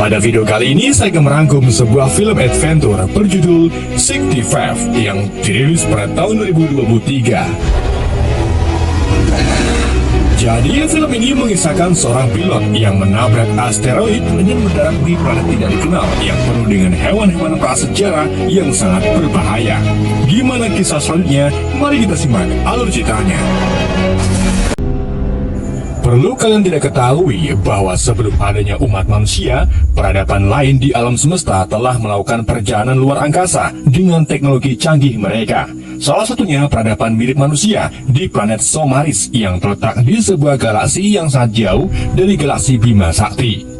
Pada video kali ini saya akan merangkum sebuah film adventure berjudul 65 yang dirilis pada tahun 2023. Jadi film ini mengisahkan seorang pilot yang menabrak asteroid dan mendarat di planet tidak dikenal yang penuh dengan hewan-hewan prasejarah yang sangat berbahaya. Gimana kisah selanjutnya? Mari kita simak alur ceritanya. Perlu kalian tidak ketahui bahwa sebelum adanya umat manusia, peradaban lain di alam semesta telah melakukan perjalanan luar angkasa dengan teknologi canggih mereka. Salah satunya peradaban mirip manusia di planet Somaris yang terletak di sebuah galaksi yang sangat jauh dari galaksi Bima Sakti.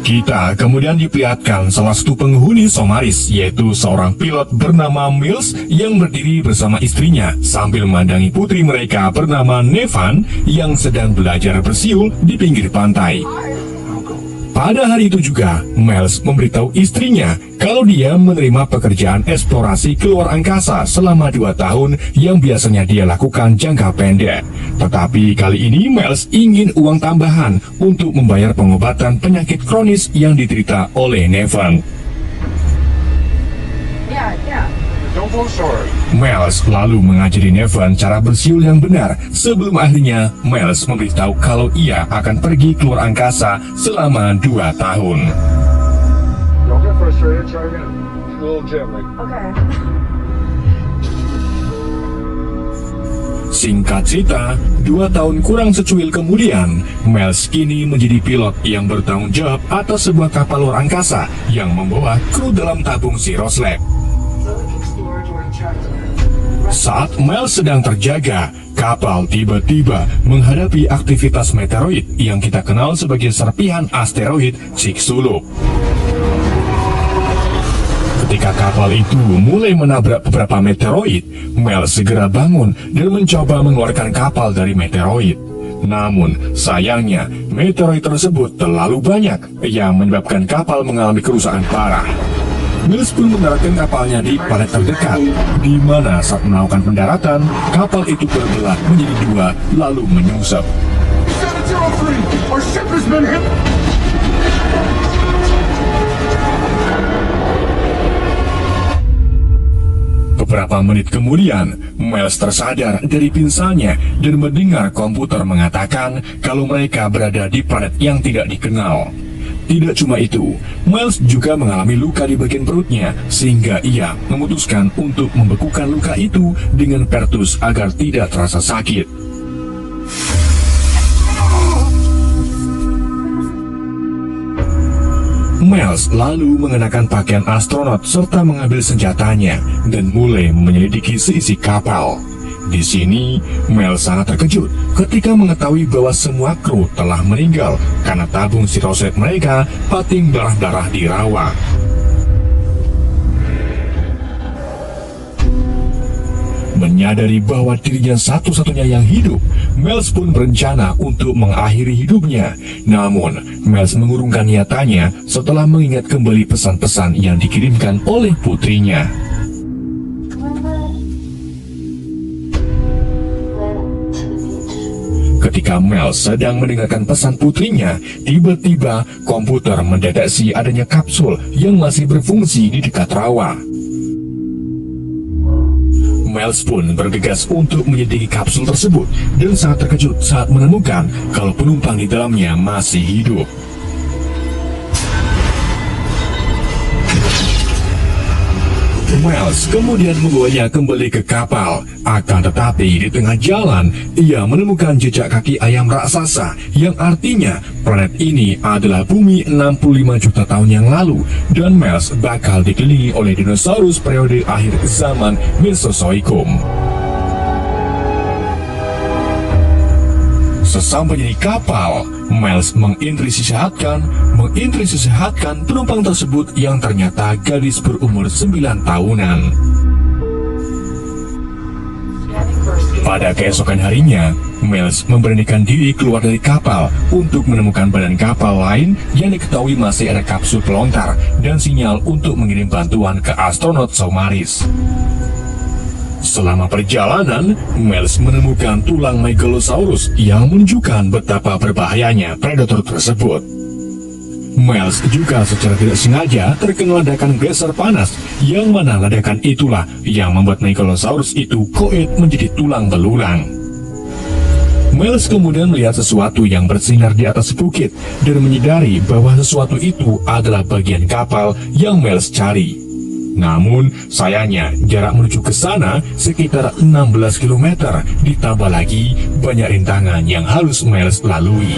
Kita kemudian diperlihatkan salah satu penghuni Somaris, yaitu seorang pilot bernama Mills yang berdiri bersama istrinya sambil memandangi putri mereka bernama Nevan yang sedang belajar bersiul di pinggir pantai. Pada hari itu juga, Miles memberitahu istrinya kalau dia menerima pekerjaan eksplorasi keluar angkasa selama 2 tahun yang biasanya dia lakukan jangka pendek. Tetapi kali ini Miles ingin uang tambahan untuk membayar pengobatan penyakit kronis yang diderita oleh Nevan. Miles lalu mengajari Nevan cara bersiul yang benar sebelum akhirnya Miles memberitahu kalau ia akan pergi keluar angkasa selama 2 tahun. Singkat cerita, 2 tahun kurang secuil kemudian, Miles kini menjadi pilot yang bertanggung jawab atas sebuah kapal luar angkasa yang membawa kru dalam tabung Zero Lab. Saat Miles sedang terjaga, kapal tiba-tiba menghadapi aktivitas meteoroid yang kita kenal sebagai serpihan asteroid Chicxulub. Ketika kapal itu mulai menabrak beberapa meteoroid, Miles segera bangun dan mencoba mengeluarkan kapal dari meteoroid. Namun, sayangnya, meteoroid tersebut terlalu banyak yang menyebabkan kapal mengalami kerusakan parah. Miles pun mendaratkan kapalnya di planet terdekat, di mana saat melakukan pendaratan, kapal itu berbelah menjadi 2 lalu menyungsep. 703, our ship has been hit. Beberapa menit kemudian, Miles tersadar dari pingsannya dan mendengar komputer mengatakan kalau mereka berada di planet yang tidak dikenal. Tidak cuma itu, Miles juga mengalami luka di bagian perutnya, sehingga ia memutuskan untuk membekukan luka itu dengan pertus agar tidak terasa sakit. Miles lalu mengenakan pakaian astronot serta mengambil senjatanya dan mulai menyelidiki seisi kapal. Di sini, Miles sangat terkejut ketika mengetahui bahwa semua kru telah meninggal karena tabung siroset mereka pating darah-darah di rawa. Menyadari bahwa dirinya satu-satunya yang hidup, Miles pun berencana untuk mengakhiri hidupnya. Namun, Miles mengurungkan niatannya setelah mengingat kembali pesan-pesan yang dikirimkan oleh putrinya. Ketika Miles sedang mendengarkan pesan putrinya, tiba-tiba komputer mendeteksi adanya kapsul yang masih berfungsi di dekat rawa. Miles pun bergegas untuk menyelidiki kapsul tersebut dan sangat terkejut saat menemukan kalau penumpang di dalamnya masih hidup. Miles kemudian membawanya kembali ke kapal. Akan tetapi di tengah jalan, ia menemukan jejak kaki ayam raksasa yang artinya planet ini adalah bumi 65 juta tahun yang lalu dan Miles bakal dikelilingi oleh dinosaurus periode akhir zaman Mesozoikum. Sesampainya di kapal, Miles mengintrisihatkan penumpang tersebut yang ternyata gadis berumur 9 tahunan. Pada keesokan harinya, Miles memberanikan diri keluar dari kapal untuk menemukan badan kapal lain yang diketahui masih ada kapsul pelontar dan sinyal untuk mengirim bantuan ke astronot Somaris. Selama perjalanan, Miles menemukan tulang Megalosaurus yang menunjukkan betapa berbahayanya predator tersebut. Miles juga secara tidak sengaja terkena ledakan geyser panas, yang mana ledakan itulah yang membuat Megalosaurus itu koet menjadi tulang belulang. Miles kemudian melihat sesuatu yang bersinar di atas bukit dan menyadari bahwa sesuatu itu adalah bagian kapal yang Miles cari. Namun, sayangnya jarak menuju ke sana sekitar 16 km, ditambah lagi banyak rintangan yang harus Miles lalui.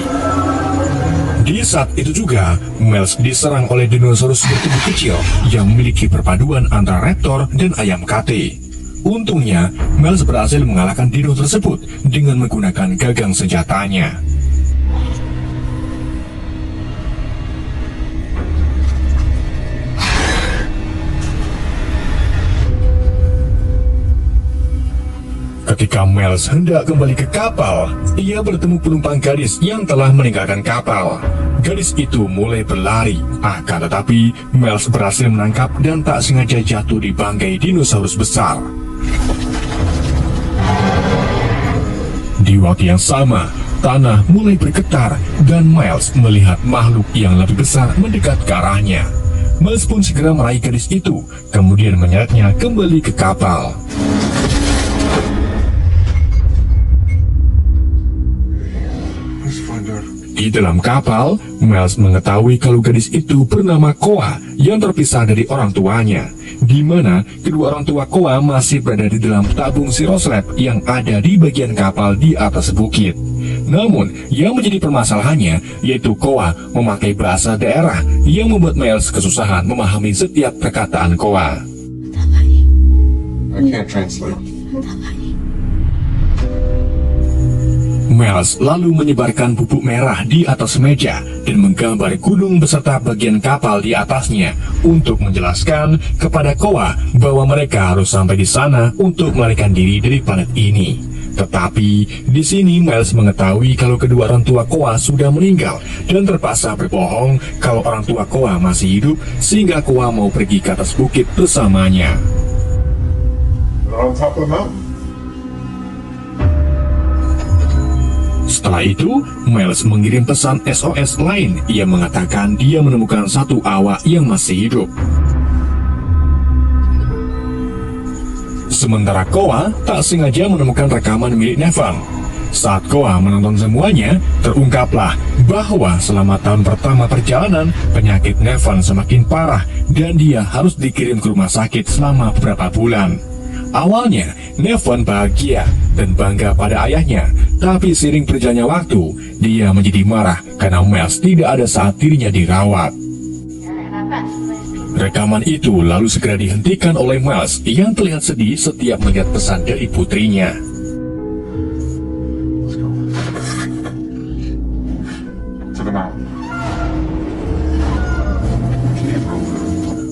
Di saat itu juga, Miles diserang oleh dinosaurus bertubuh kecil yang memiliki perpaduan antara raptor dan ayam kate. Untungnya, Miles berhasil mengalahkan dino tersebut dengan menggunakan gagang senjatanya. Ketika Miles hendak kembali ke kapal, ia bertemu penumpang gadis yang telah meninggalkan kapal. Gadis itu mulai berlari, akan tetapi Miles berhasil menangkap dan tak sengaja jatuh di bangkai dinosaurus besar. Di waktu yang sama, tanah mulai bergetar dan Miles melihat makhluk yang lebih besar mendekat ke arahnya. Miles pun segera meraih gadis itu, kemudian menyeretnya kembali ke kapal. Di dalam kapal, Miles mengetahui kalau gadis itu bernama Koa yang terpisah dari orang tuanya, di mana kedua orang tua Koa masih berada di dalam tabung Siroslab yang ada di bagian kapal di atas bukit. Namun, yang menjadi permasalahannya yaitu Koa memakai bahasa daerah yang membuat Miles kesusahan memahami setiap perkataan Koa. I can't translate. Miles lalu menyebarkan bubuk merah di atas meja dan menggambar gunung beserta bagian kapal di atasnya untuk menjelaskan kepada Koa bahwa mereka harus sampai di sana untuk melarikan diri dari planet ini. Tetapi di sini Miles mengetahui kalau kedua orang tua Koa sudah meninggal dan terpaksa berbohong kalau orang tua Koa masih hidup sehingga Koa mau pergi ke atas bukit bersamanya. They're on top of the mountain. Setelah itu, Miles mengirim pesan SOS lain yang mengatakan dia menemukan satu awak yang masih hidup. Sementara Koa tak sengaja menemukan rekaman milik Nevan. Saat Koa menonton semuanya, terungkaplah bahwa selama tahun pertama perjalanan, penyakit Nevan semakin parah dan dia harus dikirim ke rumah sakit selama beberapa bulan. Awalnya, Nevan bahagia dan bangga pada ayahnya, tapi seiring berjalannya waktu, dia menjadi marah karena Miles tidak ada saat dirinya dirawat. Rekaman itu lalu segera dihentikan oleh Miles yang terlihat sedih setiap melihat pesan dari putrinya. To the mountain.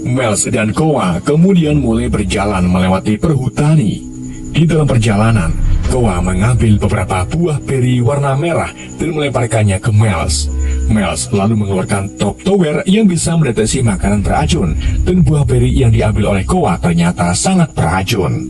Miles dan Koa kemudian mulai berjalan melewati perhutani. Di dalam perjalanan, Koa mengambil beberapa buah peri warna merah dan melemparkannya ke Miles. Miles lalu mengeluarkan top tower yang bisa mendeteksi makanan beracun, dan buah peri yang diambil oleh Koa ternyata sangat beracun.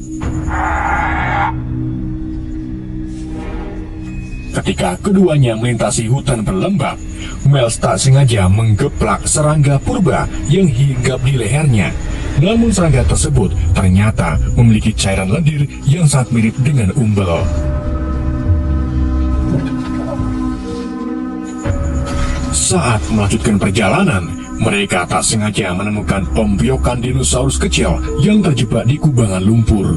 Ketika keduanya melintasi hutan berlembab, Miles tak sengaja menggeplak serangga purba yang hinggap di lehernya. Namun serangga tersebut ternyata memiliki cairan lendir yang sangat mirip dengan umbel. Saat melanjutkan perjalanan, mereka tak sengaja menemukan ombyokan dinosaurus kecil yang terjebak di kubangan lumpur.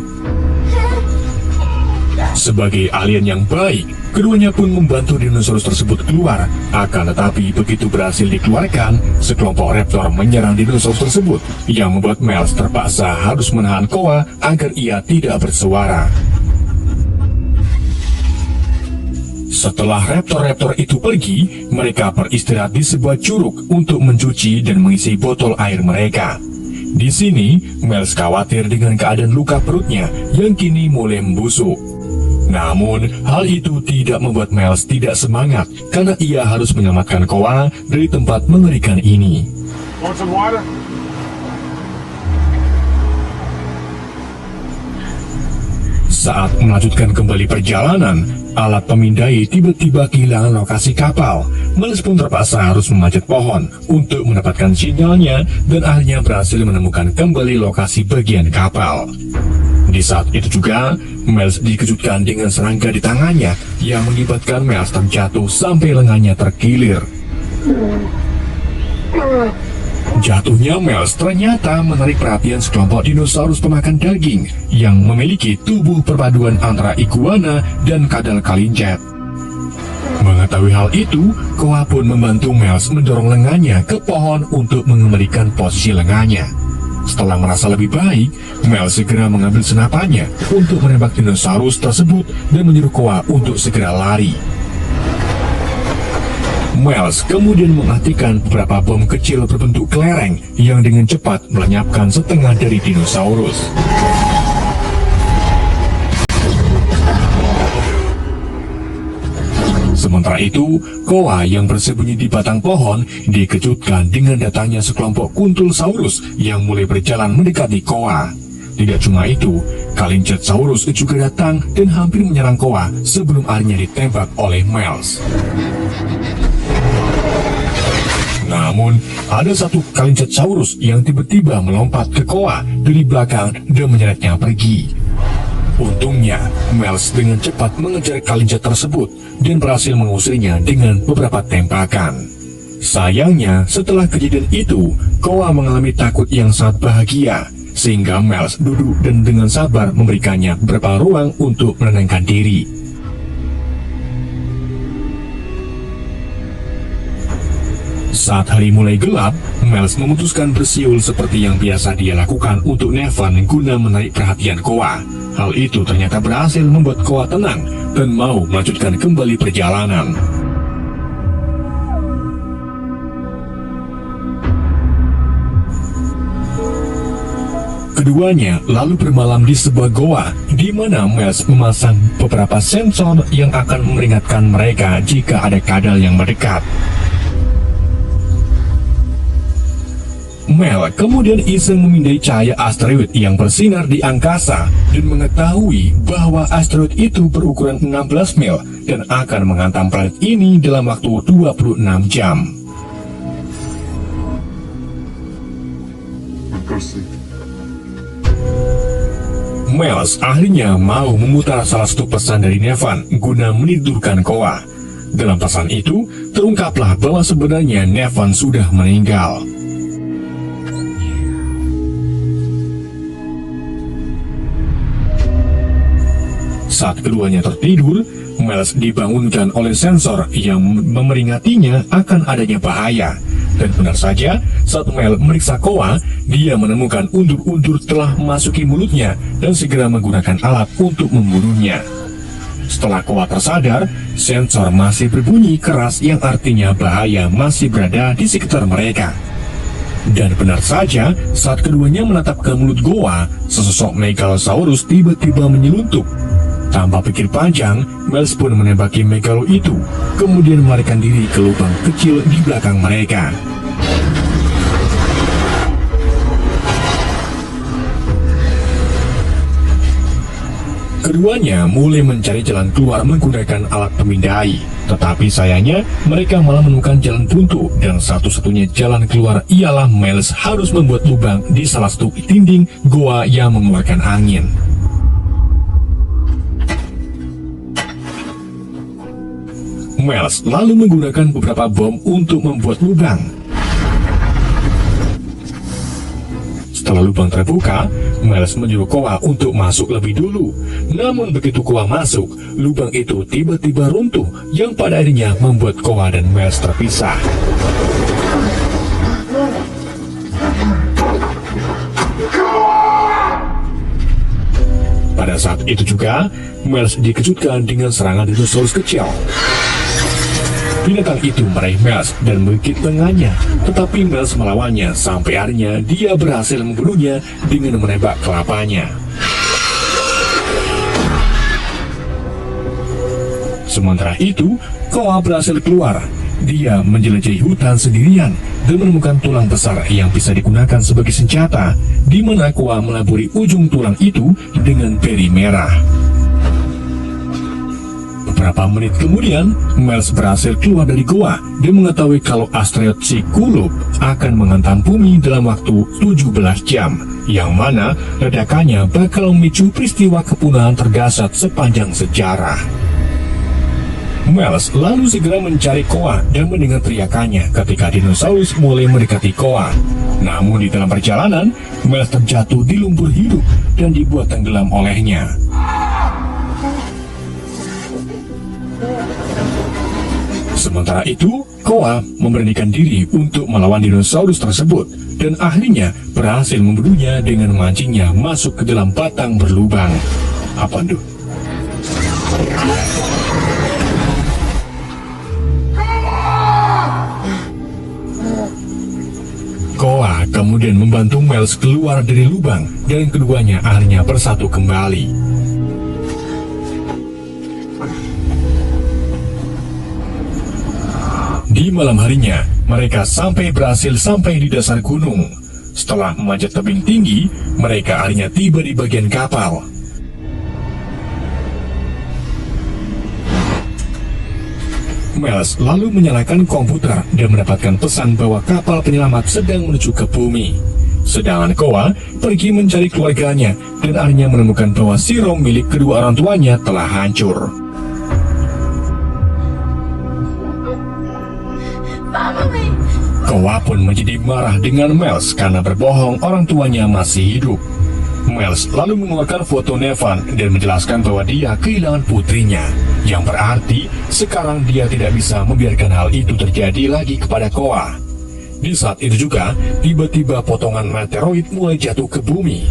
Sebagai alien yang baik, keduanya pun membantu dinosaurus tersebut keluar. Akan tetapi begitu berhasil dikeluarkan, sekelompok raptor menyerang dinosaurus tersebut, yang membuat Miles terpaksa harus menahan Koa agar ia tidak bersuara. Setelah raptor-raptor itu pergi, mereka beristirahat di sebuah curug untuk mencuci dan mengisi botol air mereka. Di sini, Miles khawatir dengan keadaan luka perutnya yang kini mulai membusuk. Namun, hal itu tidak membuat Miles tidak semangat karena ia harus menyelamatkan Koa dari tempat mengerikan ini. Want some water? Saat melanjutkan kembali perjalanan, alat pemindai tiba-tiba kehilangan lokasi kapal. Miles pun terpaksa harus memanjat pohon untuk mendapatkan sinyalnya dan akhirnya berhasil menemukan kembali lokasi bagian kapal. Di saat itu juga, Miles dikejutkan dengan serangga di tangannya yang mengakibatkan Miles terjatuh sampai lengannya terkilir. Jatuhnya Miles ternyata menarik perhatian sekelompok dinosaurus pemakan daging yang memiliki tubuh perpaduan antara iguana dan kadal kalincet. Mengetahui hal itu, Koa pun membantu Miles mendorong lengannya ke pohon untuk mengembalikan posisi lengannya. Setelah merasa lebih baik, Miles segera mengambil senapannya untuk menembak dinosaurus tersebut dan menyuruh Koa untuk segera lari. Miles kemudian mengaktifkan beberapa bom kecil berbentuk kelereng yang dengan cepat melenyapkan setengah dari dinosaurus. Sementara itu, Koa yang bersembunyi di batang pohon dikejutkan dengan datangnya sekelompok Kuntulsaurus yang mulai berjalan mendekati Koa. Tidak cuma itu, Kalincetsaurus juga datang dan hampir menyerang Koa sebelum akhirnya ditembak oleh Miles. Namun, ada satu Kalincetsaurus yang tiba-tiba melompat ke Koa dari belakang dan menyeretnya pergi. Untungnya, Miles dengan cepat mengejar Kalincet tersebut dan berhasil mengusirnya dengan beberapa tembakan. Sayangnya, setelah kejadian itu, Koa mengalami takut yang sangat bahagia, sehingga Miles duduk dan dengan sabar memberikannya beberapa ruang untuk menenangkan diri. Saat hari mulai gelap, Miles memutuskan bersiul seperti yang biasa dia lakukan untuk Nevan guna menarik perhatian Koa. Hal itu ternyata berhasil membuat Koa tenang dan mau melanjutkan kembali perjalanan. Keduanya lalu bermalam di sebuah goa, di mana Miles memasang beberapa sensor yang akan memperingatkan mereka jika ada kadal yang mendekat. Mel kemudian iseng memindai cahaya asteroid yang bersinar di angkasa dan mengetahui bahwa asteroid itu berukuran 16 mil dan akan menghantam planet ini dalam waktu 26 jam. Miles akhirnya mau memutar salah satu pesan dari Nevan guna menidurkan Koa. Dalam pesan itu, terungkaplah bahwa sebenarnya Nevan sudah meninggal. Saat keduanya tertidur, Miles dibangunkan oleh sensor yang memeringatinya akan adanya bahaya. Dan benar saja, saat Mel meriksa Koa, dia menemukan undur-undur telah memasuki mulutnya dan segera menggunakan alat untuk membunuhnya. Setelah Koa tersadar, sensor masih berbunyi keras yang artinya bahaya masih berada di sekitar mereka. Dan benar saja, saat keduanya menatap ke mulut goa, sesosok Megalosaurus tiba-tiba menyeluntup. Tanpa pikir panjang, Miles pun menembaki Megalo itu, kemudian melarikan diri ke lubang kecil di belakang mereka. Keduanya mulai mencari jalan keluar menggunakan alat pemindai. Tetapi sayangnya, mereka malah menemukan jalan buntu dan satu-satunya jalan keluar ialah Miles harus membuat lubang di salah satu dinding goa yang mengeluarkan angin. Miles lalu menggunakan beberapa bom untuk membuat lubang. Setelah lubang terbuka, Miles menyuruh Koa untuk masuk lebih dulu. Namun begitu Koa masuk, lubang itu tiba-tiba runtuh yang pada akhirnya membuat Koa dan Miles terpisah. Pada saat itu juga, Miles dikejutkan dengan serangan dinosaurus kecil. Binatang itu meraih Miles dan menggigit lengannya, tetapi Miles melawannya sampai akhirnya dia berhasil membunuhnya dengan menembak kelapanya. Sementara itu, Koa berhasil keluar. Dia menjelajahi hutan sendirian dan menemukan tulang besar yang bisa digunakan sebagai senjata, di mana Koa melaburi ujung tulang itu dengan peri merah. Beberapa menit kemudian, Miles berhasil keluar dari goa dan mengetahui kalau asteroid Chicxulub akan menghantam bumi dalam waktu 17 jam, yang mana ledakannya bakal memicu peristiwa kepunahan terdahsyat sepanjang sejarah. Miles lalu segera mencari Koa dan mendengar teriakannya ketika dinosaurus mulai mendekati Koa. Namun di dalam perjalanan, Miles terjatuh di lumpur hidup dan dibuat tenggelam olehnya. Sementara itu, Koa memberanikan diri untuk melawan dinosaurus tersebut dan akhirnya berhasil membunuhnya dengan memancingnya masuk ke dalam batang berlubang. Apa itu? Koa kemudian membantu Miles keluar dari lubang dan keduanya akhirnya bersatu kembali. Di malam harinya, mereka berhasil sampai di dasar gunung. Setelah memanjat tebing tinggi, mereka akhirnya tiba di bagian kapal. Miles lalu menyalakan komputer dan mendapatkan pesan bahwa kapal penyelamat sedang menuju ke bumi. Sedangkan Koa pergi mencari keluarganya dan akhirnya menemukan bahwa sirom milik kedua orang tuanya telah hancur. Koa pun menjadi marah dengan Miles karena berbohong orang tuanya masih hidup. Miles lalu mengeluarkan foto Nevan dan menjelaskan bahwa dia kehilangan putrinya, yang berarti sekarang dia tidak bisa membiarkan hal itu terjadi lagi kepada Koa. Di saat itu juga, tiba-tiba potongan meteoroid mulai jatuh ke bumi.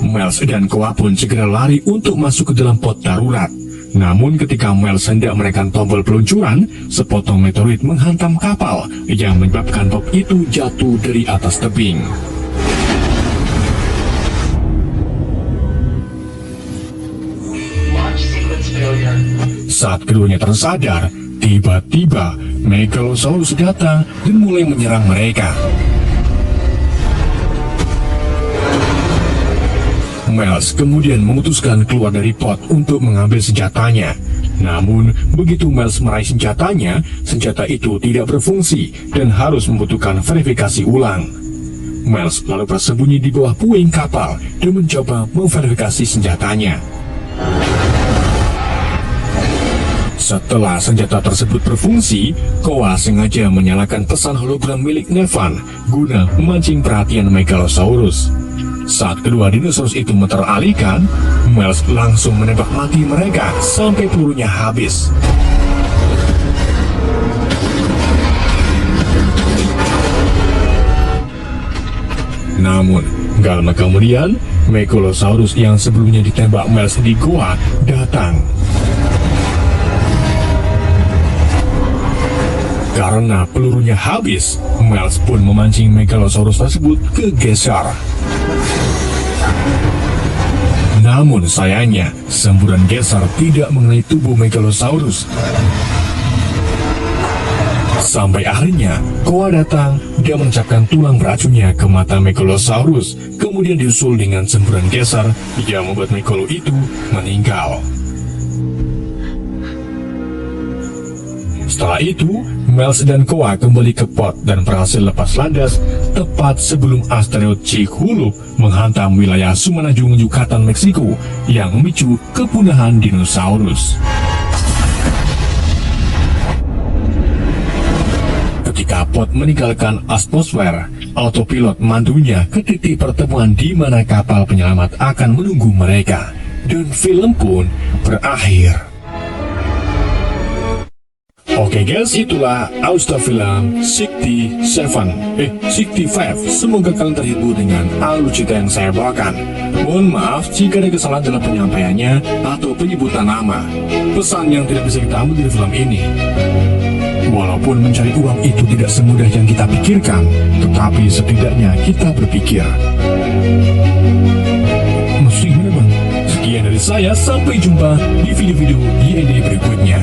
Miles dan Koa pun segera lari untuk masuk ke dalam pot darurat. Namun ketika Miles hendak menekan tombol peluncuran, sepotong meteorit menghantam kapal yang menyebabkan bom itu jatuh dari atas tebing. Saat keduanya tersadar, tiba-tiba Megalosaurus datang dan mulai menyerang mereka. Miles kemudian memutuskan keluar dari pot untuk mengambil senjatanya. Namun, begitu Miles meraih senjatanya, senjata itu tidak berfungsi dan harus membutuhkan verifikasi ulang. Miles lalu bersembunyi di bawah puing kapal dan mencoba memverifikasi senjatanya. Setelah senjata tersebut berfungsi, Koa sengaja menyalakan pesan hologram milik Nevan guna memancing perhatian Megalosaurus. Saat kedua dinosaurus itu teralihkan, Miles langsung menembak mati mereka sampai pelurunya habis. Namun, gak lama kemudian, Megalosaurus yang sebelumnya ditembak Miles di goa datang. Karena pelurunya habis, Miles pun memancing Megalosaurus tersebut ke geser. Namun sayangnya, semburan geser tidak mengenai tubuh Megalosaurus. Sampai akhirnya, Koa datang dan menancapkan tulang beracunnya ke mata Megalosaurus, kemudian disusul dengan semburan geser yang membuat Megalo itu meninggal. Setelah itu, Miles dan Koa kembali ke pot dan berhasil lepas landas tepat sebelum asteroid Chicxulub menghantam wilayah semenanjung Yucatan, Meksiko yang memicu kepunahan dinosaurus. Ketika pot meninggalkan atmosfer, autopilot mandunya ke titik pertemuan di mana kapal penyelamat akan menunggu mereka, dan film pun berakhir. Oke guys, itulah Austa Film 65. Semoga kalian terhibur dengan alur cerita yang saya bawakan. Mohon maaf jika ada kesalahan dalam penyampaiannya atau penyebutan nama. Pesan yang tidak bisa kita ambil dari film ini: walaupun mencari uang itu tidak semudah yang kita pikirkan, tetapi setidaknya kita berpikir. Maksudnya gimana bang? Sekian dari saya. saya sampai jumpa di video-video YNE berikutnya.